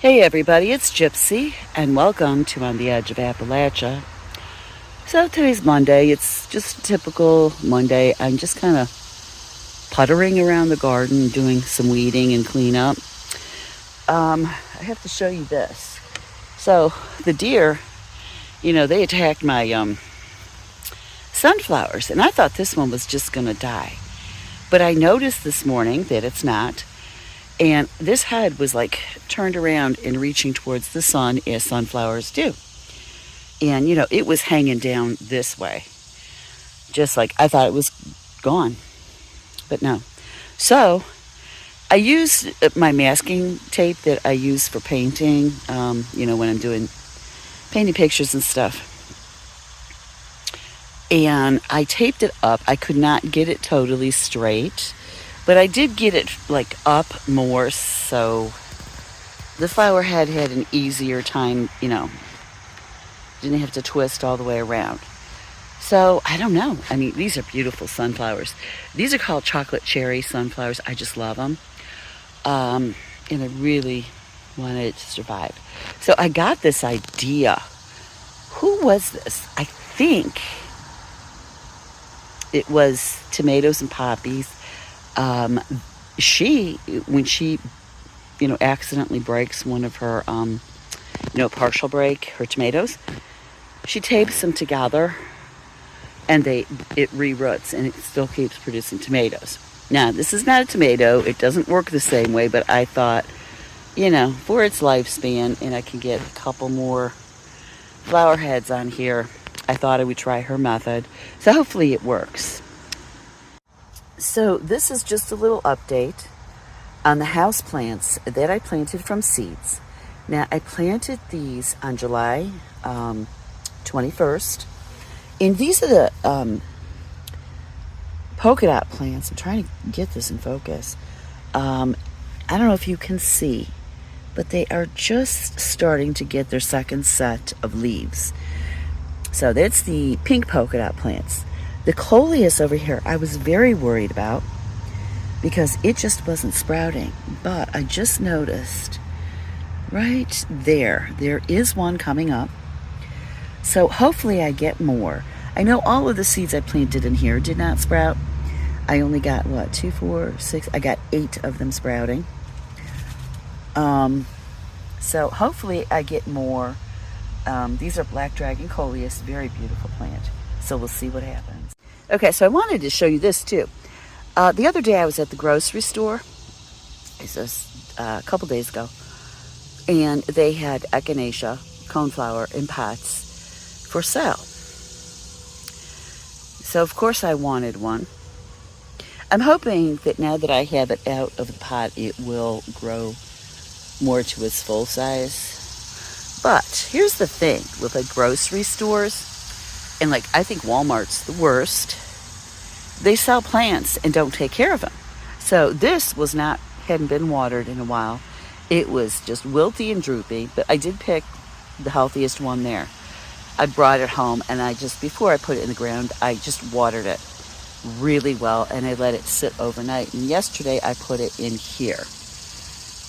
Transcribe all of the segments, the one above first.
Hey everybody, it's Gypsy, and welcome to On the Edge of Appalachia. So today's Monday. It's just a typical Monday. I'm just kind of puttering around the garden, doing some weeding and cleanup. I have to show you this. So the deer, they attacked my sunflowers, and I thought this one was just going to die. But I noticed this morning that it's not. And this head was like turned around and reaching towards the sun as sunflowers do. And, it was hanging down this way. Just like I thought it was gone. But no. So I used my masking tape that I use for painting, when I'm doing painting pictures and stuff. And I taped it up. I could not get it totally straight. But I did get it up more, so the flower head had an easier time, didn't have to twist all the way around. So I don't know. I mean, these are beautiful sunflowers. These are called chocolate cherry sunflowers. I just love them. And I really wanted it to survive. So I got this idea. Who was this? I think it was Tomatoes and Poppies. When she accidentally breaks one of her, partial break, her tomatoes, she tapes them together and it re-roots and it still keeps producing tomatoes. Now, this is not a tomato. It doesn't work the same way, but I thought, for its lifespan, and I can get a couple more flower heads on here, I thought I would try her method. So hopefully it works. So this is just a little update on the house plants that I planted from seeds. Now, I planted these on July 21st. And these are the polka dot plants. I'm trying to get this in focus. I don't know if you can see, but they are just starting to get their second set of leaves. So that's the pink polka dot plants. The coleus over here, I was very worried about because it just wasn't sprouting. But I just noticed right there is one coming up. So hopefully I get more. I know all of the seeds I planted in here did not sprout. I only got, 2, 4, 6, I got 8 of them sprouting. So hopefully I get more. These are black dragon coleus, very beautiful plant. So we'll see what happens. Okay, so I wanted to show you this too. The other day I was at the grocery store. It was a couple days ago. And they had echinacea, coneflower, in pots for sale. So of course I wanted one. I'm hoping that now that I have it out of the pot, it will grow more to its full size. But here's the thing with grocery stores. And I think Walmart's the worst. They sell plants and don't take care of them. So this hadn't been watered in a while. It was just wilty and droopy, but I did pick the healthiest one there. I brought it home and before I put it in the ground, I just watered it really well and I let it sit overnight. And yesterday I put it in here.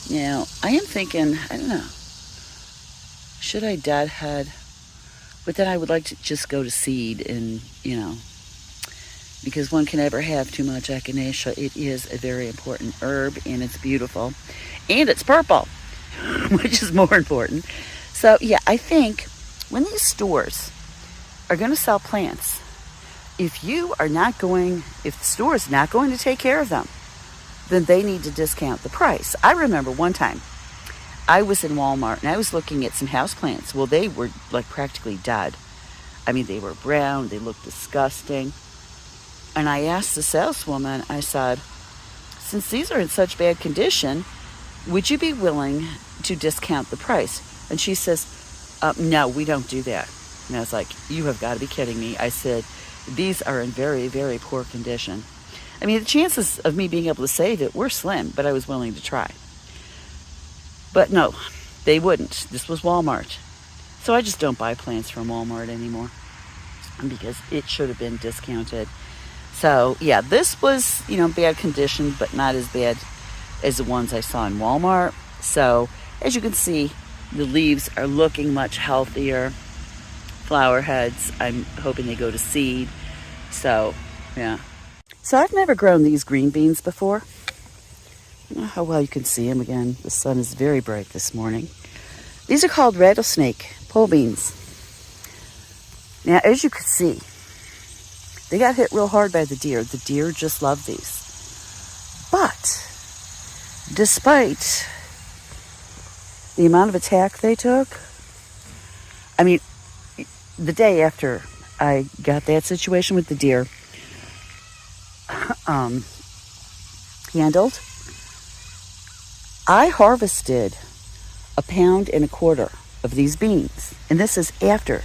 Now, I am thinking, I don't know, should I deadhead? But then I would like to just go to seed and, because one can never have too much echinacea. It is a very important herb and it's beautiful. And it's purple, which is more important. So, yeah, I think when these stores are going to sell plants, if the store is not going to take care of them, then they need to discount the price. I remember one time, I was in Walmart and I was looking at some houseplants. Well, they were practically dead. I mean, they were brown. They looked disgusting. And I asked the saleswoman, I said, since these are in such bad condition, would you be willing to discount the price? And she says, no, we don't do that. And I was like, you have got to be kidding me. I said, these are in very, very poor condition. I mean, the chances of me being able to save it were slim, but I was willing to try. But no, they wouldn't. This was Walmart. So I just don't buy plants from Walmart anymore because it should have been discounted. So yeah, this was, bad condition, but not as bad as the ones I saw in Walmart. So As you can see, the leaves are looking much healthier. Flower heads, I'm hoping they go to seed. So, yeah. So I've never grown these green beans before. I don't know how well you can see them again. The sun is very bright this morning. These are called rattlesnake pole beans. Now, as you can see, they got hit real hard by the deer. The deer just love these. But despite the amount of attack they took, I mean, the day after I got that situation with the deer handled, I harvested 1.25 pounds of these beans. And this is after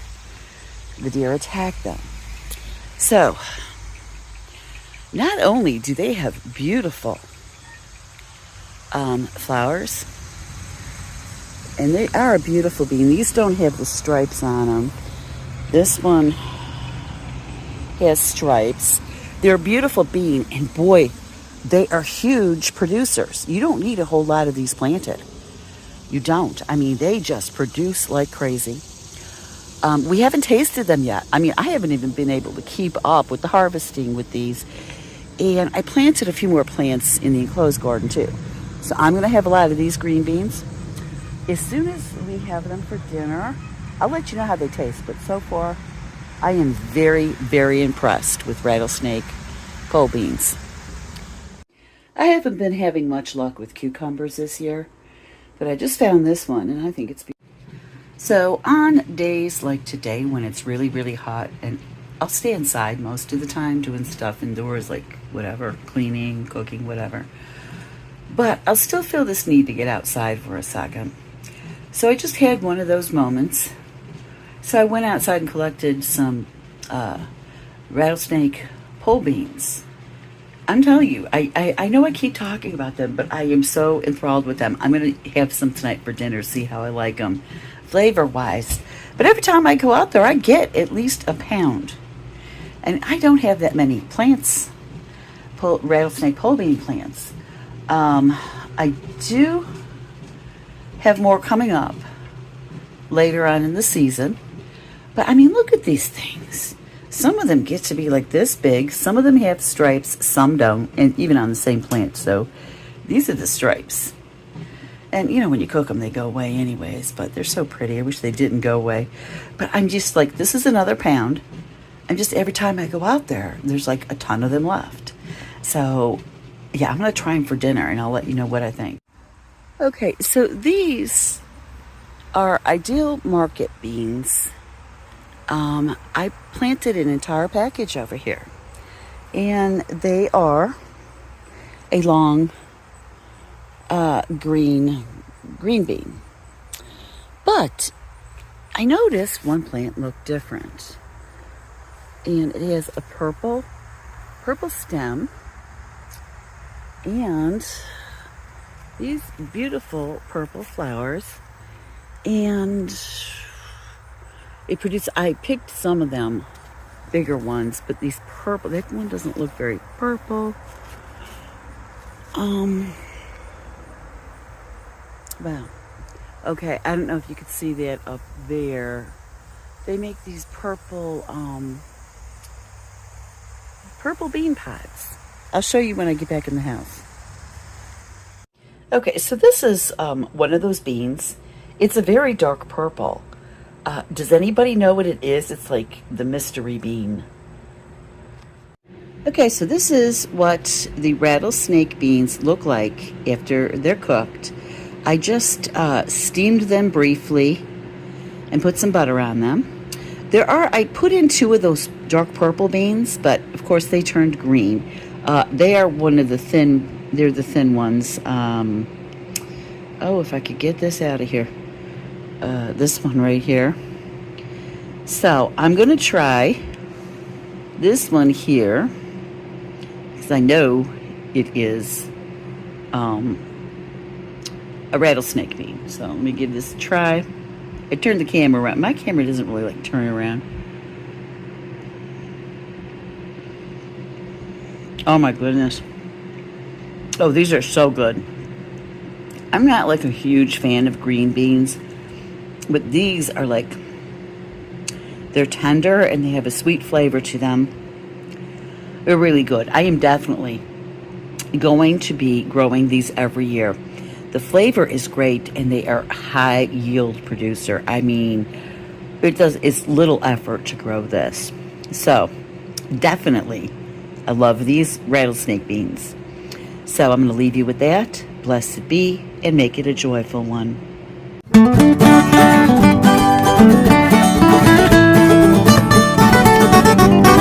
the deer attacked them. So, not only do they have beautiful flowers, and they are a beautiful bean. These don't have the stripes on them. This one has stripes. They're a beautiful bean, and boy, they are huge producers. You don't need a whole lot of these planted. You don't. I mean, they just produce like crazy. We haven't tasted them yet. I mean, I haven't even been able to keep up with the harvesting with these. And I planted a few more plants in the enclosed garden too. So I'm going to have a lot of these green beans. As soon as we have them for dinner, I'll let you know how they taste. But so far, I am very, very impressed with rattlesnake pole beans. I haven't been having much luck with cucumbers this year, but I just found this one and I think it's beautiful. So on days like today when it's really, really hot, and I'll stay inside most of the time doing stuff indoors, like whatever, cleaning, cooking, whatever. But I'll still feel this need to get outside for a second. So I just had one of those moments. So I went outside and collected some rattlesnake pole beans. I'm telling you, I know I keep talking about them, but I am so enthralled with them. I'm going to have some tonight for dinner, see how I like them flavor-wise. But every time I go out there, I get at least 1 pound. And I don't have that many plants, rattlesnake pole bean plants. I do have more coming up later on in the season. But I mean, look at these things. Some of them get to be like this big. Some of them have stripes, some don't, and even on the same plant. So these are the stripes. And you know, when you cook them, they go away anyways, but they're so pretty. I wish they didn't go away. But I'm just like, this is another pound. And just every time I go out there, there's like a ton of them left. So yeah, I'm going to try them for dinner and I'll let you know what I think. Okay, so these are ideal market beans. I planted an entire package over here, and they are a long green bean. But I noticed one plant looked different, and it has a purple stem and these beautiful purple flowers, and I picked some of them, bigger ones, but these purple, that one doesn't look very purple. Wow. Okay, I don't know if you could see that up there. They make these purple bean pods. I'll show you when I get back in the house. Okay, so this is one of those beans. It's a very dark purple. Does anybody know what it is? It's like the mystery bean. Okay, so this is what the rattlesnake beans look like after they're cooked. I just steamed them briefly and put some butter on them. I put in 2 of those dark purple beans, but of course they turned green. They are they're the thin ones. Oh, if I could get this out of here. This one right here. So I'm going to try this one here, because I know it is a rattlesnake bean. So let me give this a try. I turned the camera around. My camera doesn't really like turn around. Oh my goodness. Oh, these are so good. I'm not like a huge fan of green beans, but these are like, they're tender and they have a sweet flavor to them. They're really good. I am definitely going to be growing these every year. The flavor is great and they are high yield producer. I mean, it's little effort to grow this. So, definitely, I love these rattlesnake beans. So, I'm going to leave you with that. Blessed be and make it a joyful one.